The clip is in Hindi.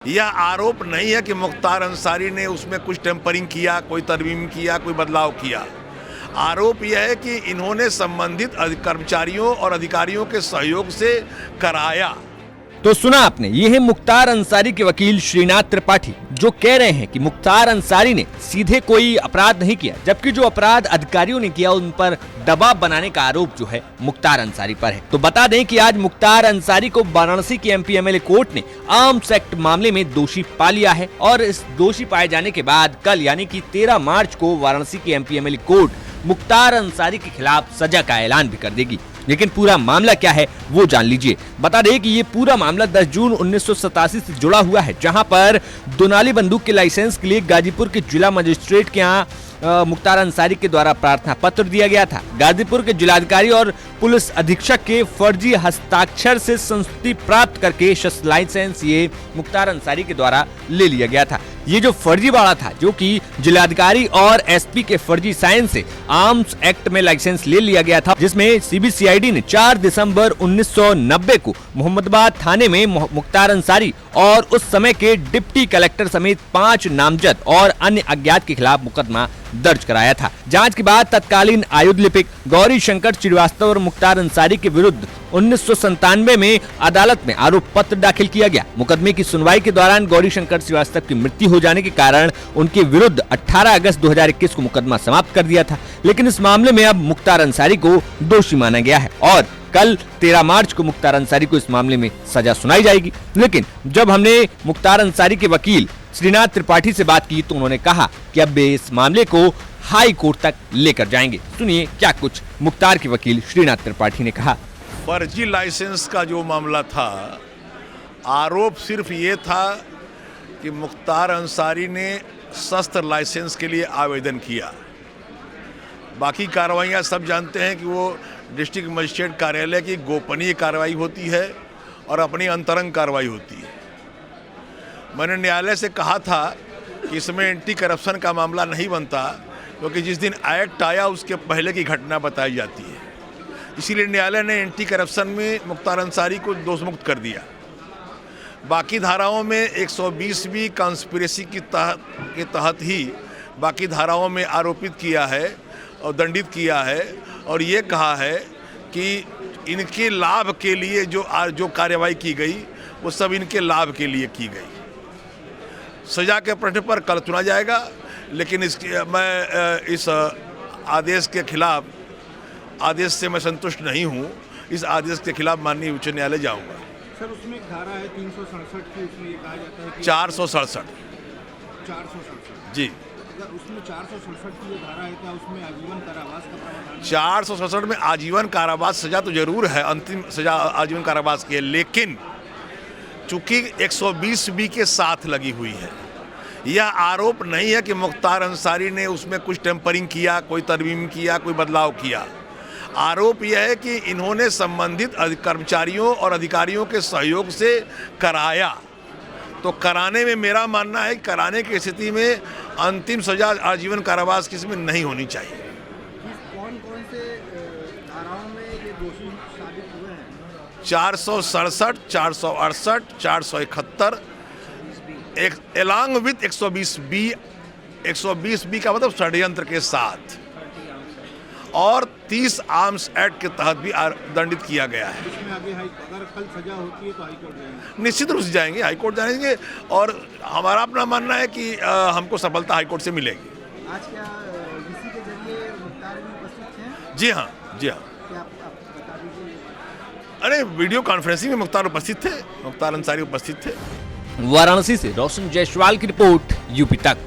यह आरोप नहीं है कि मुख्तार अंसारी ने उसमें कुछ टेम्परिंग किया, कोई तरमीम किया, कोई बदलाव किया। आरोप यह है कि इन्होंने संबंधित कर्मचारियों और अधिकारियों के सहयोग से कराया। तो सुना आपने, ये है मुख्तार अंसारी के वकील श्रीनाथ त्रिपाठी, जो कह रहे हैं कि मुख्तार अंसारी ने सीधे कोई अपराध नहीं किया, जबकि जो अपराध अधिकारियों ने किया उन पर दबाव बनाने का आरोप जो है मुख्तार अंसारी पर है। तो बता दें कि आज मुख्तार अंसारी को वाराणसी की एमपी एमएलए कोर्ट ने आर्म्स एक्ट मामले में दोषी पा लिया है और इस दोषी पाए जाने के बाद कल यानी कि 13 मार्च को वाराणसी की MP MLA court Mukhtar Ansari के खिलाफ सजा का ऐलान भी कर देगी। लेकिन पूरा मामला क्या है वो जान लीजिए। बता दें कि ये पूरा मामला 10 जून 1987 से जुड़ा हुआ है, जहां पर दोनाली बंदूक के लाइसेंस के लिए गाजीपुर के जिला मजिस्ट्रेट के यहाँ मुख्तार अंसारी के द्वारा प्रार्थना पत्र दिया गया था। गाजीपुर के जिलाधिकारी और पुलिस अधीक्षक के फर्जी हस्ताक्षर से संस्तुति प्राप्त करके शस्त्र लाइसेंस ये मुख्तार अंसारी के द्वारा ले लिया गया था। ये जो फर्जीवाड़ा था, जो कि जिलाधिकारी और एसपी के फर्जी साइन से आर्म्स एक्ट में लाइसेंस ले लिया गया था, जिसमें सीबीसीआईडी ने 4 दिसंबर 1990 को मोहम्मदाबाद थाने में मुख्तार अंसारी और उस समय के डिप्टी कलेक्टर समेत 5 नामजद और अन्य अज्ञात के खिलाफ मुकदमा दर्ज कराया था। जांच के बाद तत्कालीन आयुध लिपिक गौरी शंकर श्रीवास्तव और मुख्तार अंसारी के विरुद्ध 1997 में अदालत में आरोप पत्र दाखिल किया गया। मुकदमे की सुनवाई के दौरान गौरी शंकर श्रीवास्तव की मृत्यु हो जाने के कारण उनके विरुद्ध 18 अगस्त 2021 को मुकदमा समाप्त कर दिया था। लेकिन इस मामले में अब मुख्तार अंसारी को दोषी माना गया है और कल 13 मार्च को मुख्तार अंसारी को इस मामले में सजा सुनाई जाएगी। लेकिन जब हमने मुख्तार अंसारी के वकील श्रीनाथ त्रिपाठी से बात की तो उन्होंने कहा कि अब वे इस मामले को हाई कोर्ट तक लेकर जाएंगे। सुनिए क्या कुछ मुख्तार के वकील श्रीनाथ त्रिपाठी ने कहा। फर्जी लाइसेंस का जो मामला था, आरोप सिर्फ ये था कि मुख्तार अंसारी ने शस्त्र लाइसेंस के लिए आवेदन किया। बाकी कार्रवाइयाँ सब जानते हैं कि वो डिस्ट्रिक्ट मजिस्ट्रेट कार्यालय की गोपनीय कार्रवाई होती है और अपनी अंतरंग कार्रवाई होती है। मैंने न्यायालय से कहा था कि इसमें एंटी करप्शन का मामला नहीं बनता, क्योंकि जिस दिन एक्ट आया उसके पहले की घटना बताई जाती है। इसीलिए न्यायालय ने एंटी करप्शन में मुख्तार अंसारी को दोषमुक्त कर दिया। बाकी धाराओं में 120 कॉन्स्पिरेसी के तहत ही बाकी धाराओं में आरोपित किया है और दंडित किया है और ये कहा है कि इनके लाभ के लिए जो कार्रवाई की गई वो सब इनके लाभ के लिए की गई। सजा के प्रश्न पर कल सुना जाएगा, लेकिन मैं इस आदेश के खिलाफ, आदेश से मैं संतुष्ट नहीं हूँ। इस आदेश के खिलाफ माननीय उच्च न्यायालय जाऊँगा। सर, उसमें एक धारा है 367 की, उसमें ये कहा जाता है कि 467 जी, अगर उसमें 467 की ये धारा है, क्या उसमें आजीवन कारावास का प्रावधान है? 467 में आजीवन कारावास सजा तो जरूर है, अंतिम सजा आजीवन कारावास की है, लेकिन चूंकि 120 के साथ लगी हुई है। यह आरोप नहीं है कि मुख्तार अंसारी ने उसमें कुछ टेम्परिंग किया, कोई तरमीम किया, कोई बदलाव किया। आरोप यह है कि इन्होंने संबंधित कर्मचारियों और अधिकारियों के सहयोग से कराया। तो कराने में मेरा मानना है, कराने की स्थिति में अंतिम सजा आजीवन कारावास की इसमें नहीं होनी चाहिए। कौन से धाराओं में ये दोषी साबित हुए हैं? 467, 468, 471 एक एलांग विथ 120B का मतलब षड्यंत्र के साथ, और 30 आर्म्स एक्ट के तहत भी दंडित किया गया है। इसमें आगे अगर कल सजा होती है तो हाईकोर्ट जाएंगे? निश्चित रूप से जाएंगे, हाईकोर्ट जाएंगे और हमारा अपना मानना है कि हमको सफलता हाईकोर्ट से मिलेगी। आज क्या इसी के जरिए मुख्तार भी उपस्थित हैं? जी हाँ, जी हाँ। क्या आप बता दीजिए। अरे वीडियो कॉन्फ्रेंसिंग में मुख्तार उपस्थित थे, मुख्तार अंसारी उपस्थित थे। वाराणसी से रोशन जायसवाल की रिपोर्ट, यूपी तक।